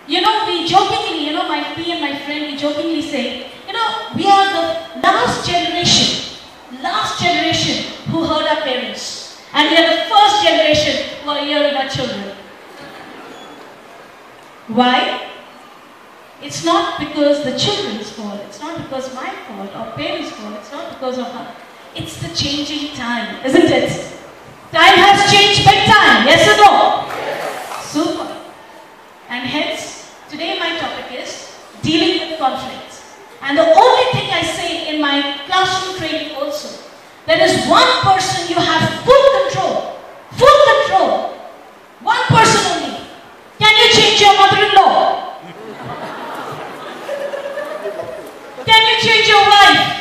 You know, we jokingly, me and my friend, we jokingly say, we are the last generation who heard our parents. And we are the first generation who are hearing our children. Why? It's not because the children's fault, it's not because my fault or parents' fault, it's not because of her. It's the changing time, isn't it? Time has changed big time, yes or no? Yes. Super. And hence, today my topic is dealing with conflict. And the only thing I say in my classroom training also, there is one person you have full control. Full control. One person only. Can you change your mother-in-law? Can you change your wife?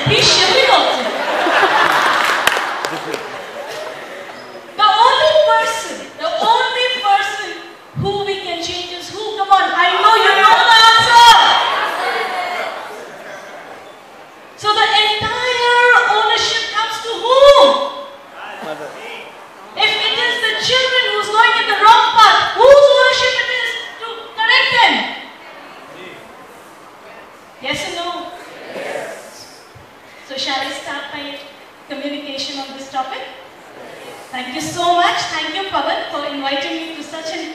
He's shivering also. The only person who we can change is who? Come on, I know you know the answer. So the entire ownership comes to whom? Mother. If it is the children who's going in the wrong path, whose ownership it is to correct them? Yes or no? Yes. So shall I start my communication on this topic? Thank you so much. Thank you, Pawan, for inviting me to such an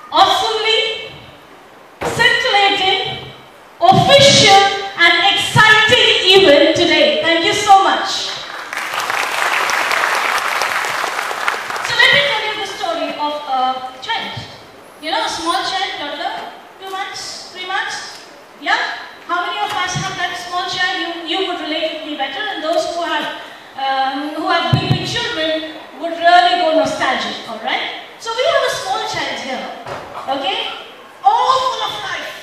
awesomely scintillating, official and exciting event today. Thank you so much. So let me tell you the story of a child. A small child, toddler, 2 months, 3 months. Yeah? How many of us have that small child? You would relate with me better, and those who have baby children would really go nostalgic, alright? So we have a small child here, okay? All full of life,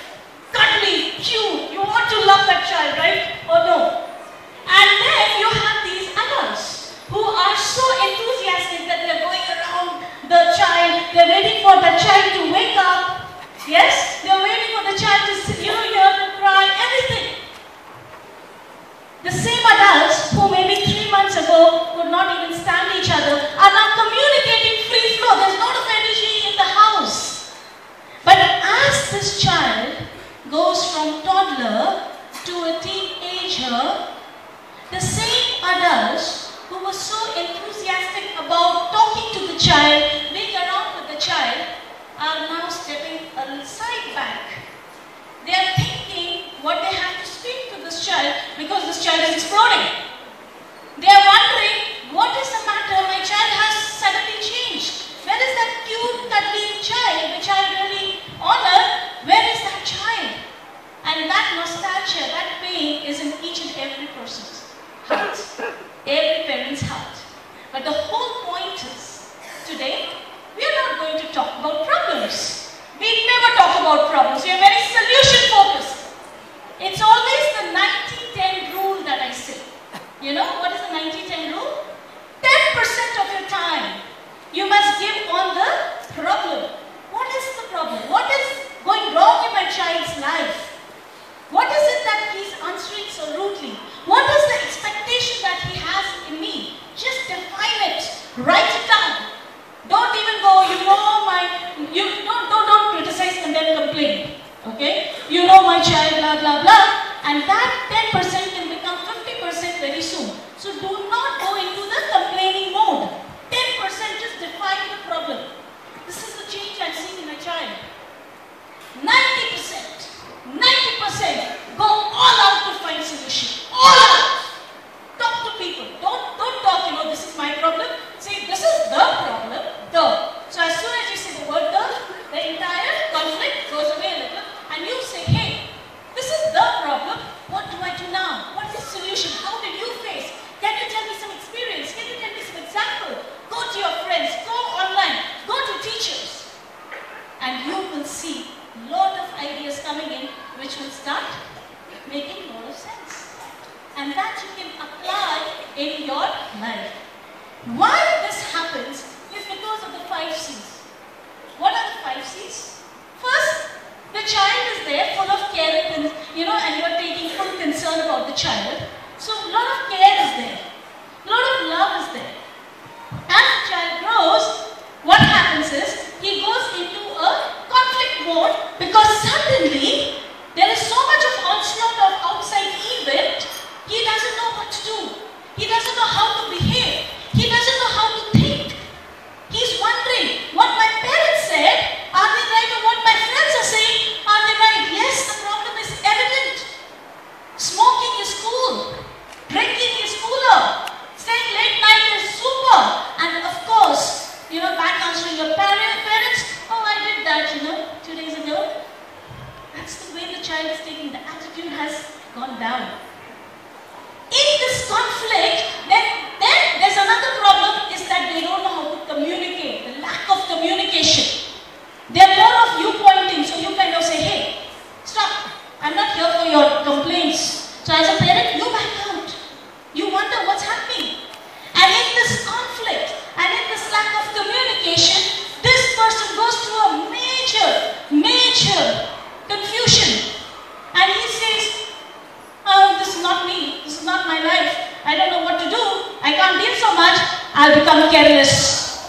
cuddly, cute. You want to love that child, right? Or no? And then you have these adults who are so enthusiastic that they're going around the child, they're waiting for the child to wake up. Yes? They're waiting for the child to sit, hear them cry, everything. The same adults who maybe 3 months ago could not even stand each other are now communicating free flow. There's a lot of energy in the house. But as this child goes from toddler to a teenager, the same adults who were so enthusiastic about talking to the child, being around with the child, are now stepping a little side back. They are thinking what they have to speak to this child because this child is exploding. They are wondering, what is the matter? My child has suddenly changed. Where is that cute, cuddly child which I really honor? Where is that child? And that nostalgia, that pain is in each and every person's heart. Every parent's heart. But the whole point is, today, we are not going to talk about problems. We never talk about problems. We are very solution focused. It's always the 90-10 rule that I say. You know, what is the 90-10 rule? 10% of your time you must give on the problem. What is the problem? What is going wrong in my child's life? What is it that he's answering so rudely? What is the expectation that he has in me? Just define it. Write it down. Don't even go, don't criticize and then complain. Okay? You know my child, blah, blah, blah. And that 10% can become 50% very soon. So do not go into the complaining mode. 10% just define the problem. This is the change I'm seeing in my child. 90% go all out to find solution. All out. Talk to people. Don't talk, this is my problem. Say, this is the problem. So as soon as you say the word the entire conflict goes away a little. And you say, hey, this is the problem. What do I attitude has gone down. In this conflict, then there's another problem is that they don't know how to communicate, the lack of communication. They're more of you pointing, so you kind of say, hey, stop, I'm not here for your complaints. So as a parent, you back out. You wonder what's happening. And in this conflict, and in this lack of communication, this person goes through a major confusion. And he says, oh, this is not me, this is not my life, I don't know what to do, I can't deal so much, I'll become careless.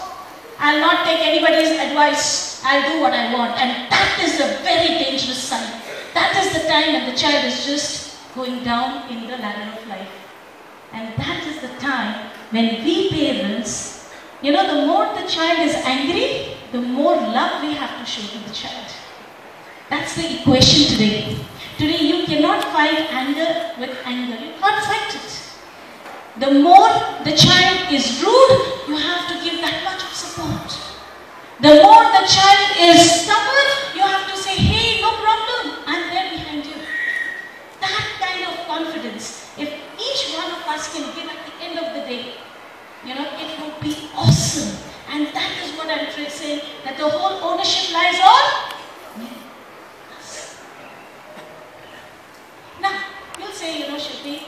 I'll not take anybody's advice, I'll do what I want. And that is a very dangerous sign. That is the time when the child is just going down in the ladder of life. And that is the time when we parents, you know, the more the child is angry, the more love we have to show to the child. That's the equation today. Today you cannot fight anger with anger. You can't fight it. The more the child is rude, you have to give that much of support. The more the child is stubborn, you have to say, hey, no problem, I'm there behind you. That kind of confidence, if each one of us can give at the end of the day, you know, it would be awesome. And that is what I'm saying, that the whole ownership lies on us. Now, you'll say, you know, Shilpi,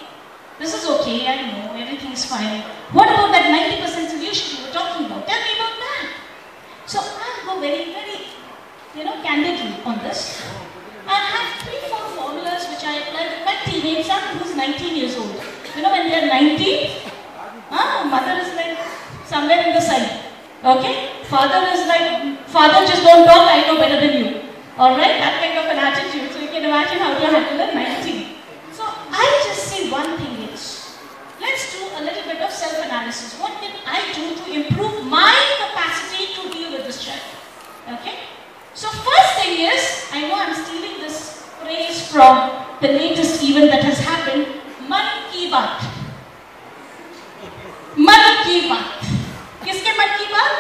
this is okay, I know, everything's fine. What about that 90% solution you were talking about? Tell me about that. So I'll go very, you know, candidly on this. I have 3-4 formulas which I apply with my teenage son who's 19 years old. You know, when they're 19, mother is like somewhere in the side. Okay? Father is like, father just don't talk, I know better than you. Alright? That kind of an attitude. So you can imagine how to handle a 19. So I just say one thing is, let's do a little bit of self-analysis. What can I do to improve my capacity to deal with this child? Okay? So first thing is, I know I'm stealing this phrase from the latest event that has happened, Man Ki Baat. Man Ki Baat. Kiske Man Ki Baat?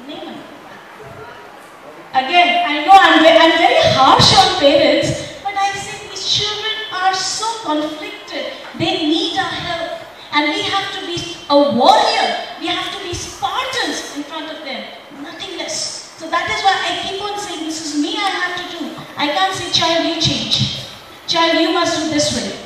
Nahi Man Ki Baat. Again, I know I'm very harsh on parents, but I say these children are so conflicted. They need our help. And we have to be a warrior. We have to be Spartans in front of them. Nothing less. So that is why I keep on saying, this is me I have to do. I can't say, child, you change. Child, you must do this way.